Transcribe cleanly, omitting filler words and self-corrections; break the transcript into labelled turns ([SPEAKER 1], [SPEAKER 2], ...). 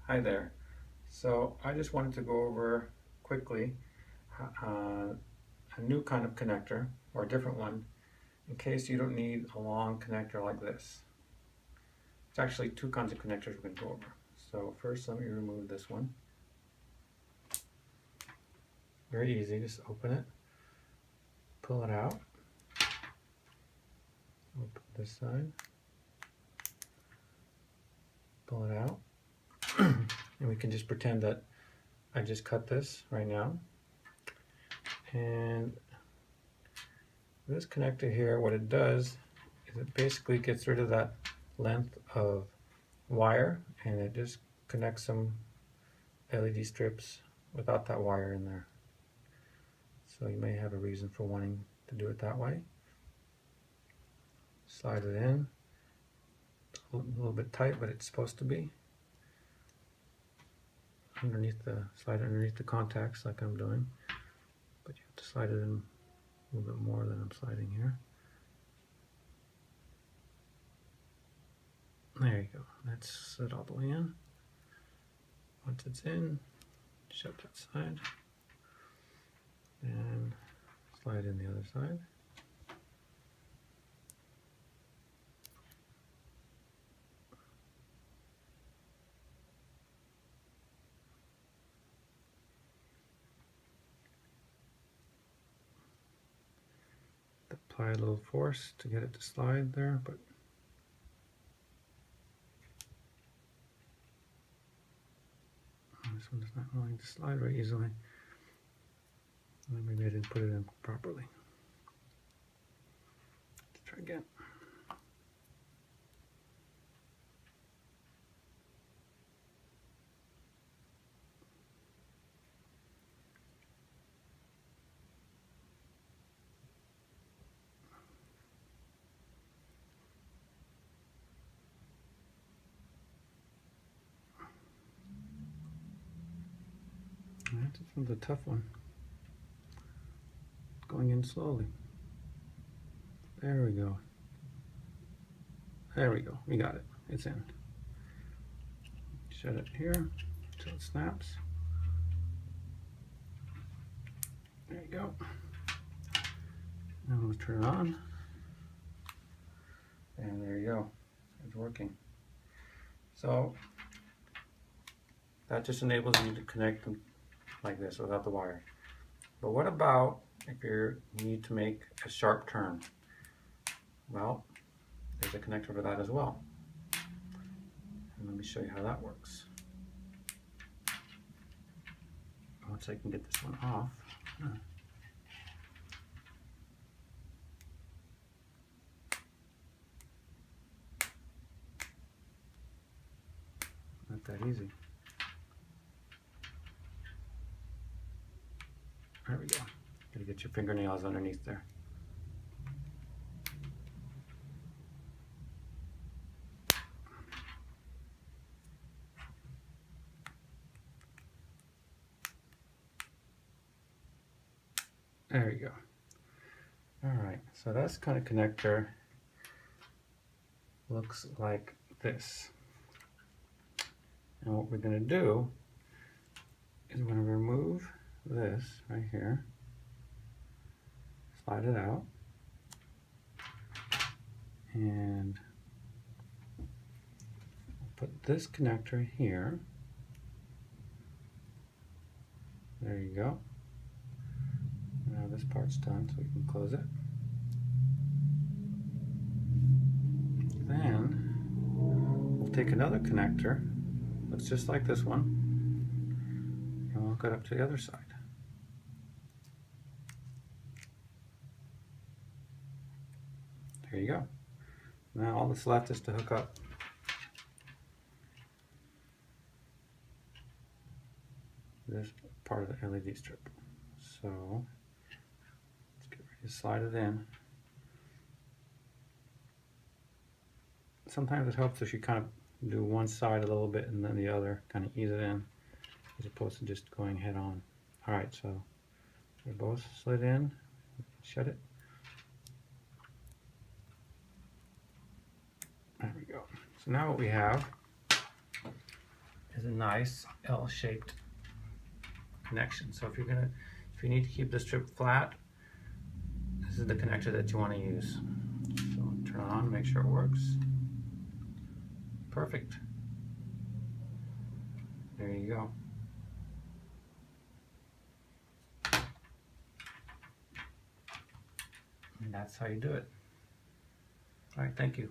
[SPEAKER 1] Hi there. So I just wanted to go over quickly a new kind of connector, or a different one, in case you don't need a long connector like this. It's actually two kinds of connectors we're going to go over. So first let me remove this one. Very easy, just open it, pull it out, open this side, pull it out, and we can just pretend that I just cut this right now. And this connector here, what it does is it basically gets rid of that length of wire, and it just connects some LED strips without that wire in there. So you may have a reason for wanting to do it that way. Slide it in, a little bit tight, but it's supposed to be. Slide it underneath the contacts like I'm doing, but you have to slide it in a little bit more than I'm sliding here. There you go. That's it all the way in. Once it's in, shut that side and slide in the other side. Apply a little force to get it to slide there, but this one is not willing to slide very easily. Maybe I didn't put it in properly. Let's try again. This one's a tough one. Going in slowly. There we go. There we go. We got it. It's in. Shut it here until it snaps. There you go. Now we'll turn it on. And there you go. It's working. So that just enables you to connect them like this without the wire. But what about if you need to make a sharp turn? Well, there's a connector for that as well. And let me show you how that works. Once I can get this one off. Not that easy. There we go. Gotta get your fingernails underneath there. There you go. Alright, so that's kind of connector looks like this. And what we're going to do is we're going to remove this right here, slide it out, and put this connector here. There you go. Now this part's done, so we can close it. Then we'll take another connector, looks just like this one, and we'll hook it up to the other side. There you go. Now all that's left is to hook up this part of the LED strip. So let's get ready to slide it in. Sometimes it helps if you kind of do one side a little bit and then the other, kind of ease it in, as opposed to just going head on. Alright, so they're both slid in. Shut it. There we go. So now what we have is a nice L-shaped connection. So if you need to keep the strip flat, this is the connector that you want to use. So turn it on, make sure it works. Perfect. There you go. And that's how you do it. All right, thank you.